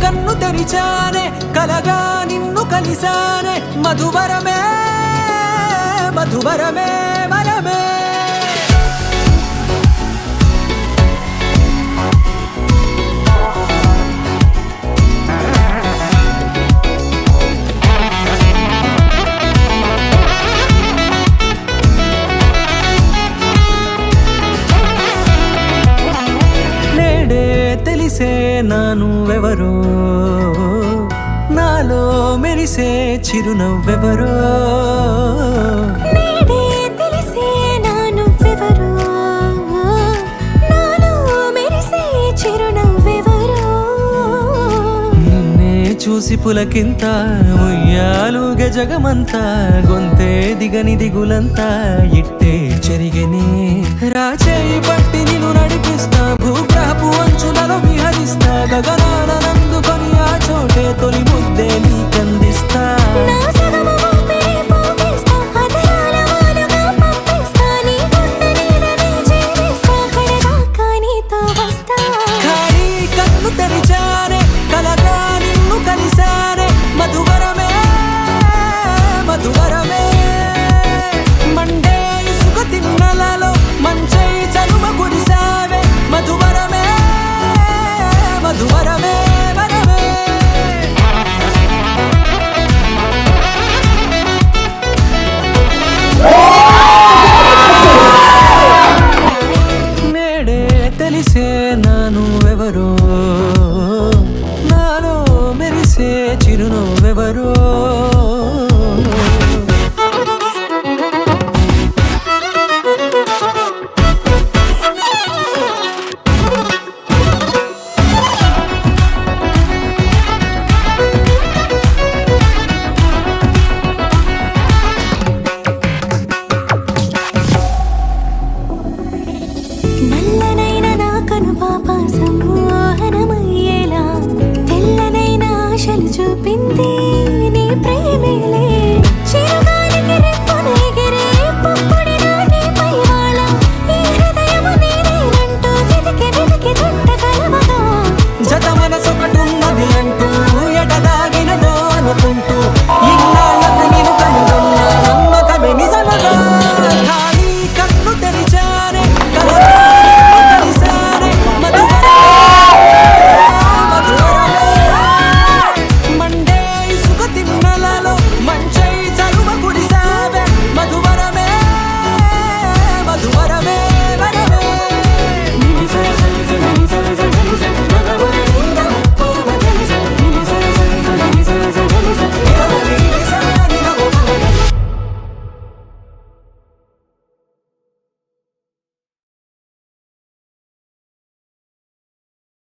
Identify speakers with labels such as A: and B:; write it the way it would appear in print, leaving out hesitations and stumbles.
A: కన్ను తెరిచానే కలగా నిన్ను కలిసానే మధువరమే మధువరమే మనమే తెలిసే నానువెవరో నాలో మెరిసే చిరునవ్వెవరో
B: నేడే తెలిసే నానువెవరో నాలో మెరిసే చిరునవ్వెవరో
A: నిన్నే చూసి పులకింత ఉయ్యాలుగే జగమంతా గొంతే దిగని దిగులంతా ఇట్టే చెరిగని రాచేయి పట్టి నిన్ను నడిపిస్తా భూగ్రహపు అంచులలో విహరిస్తా గగనానందుకొని ఆ చోటే తొలి ముద్దే నీకందిస్తా
B: నా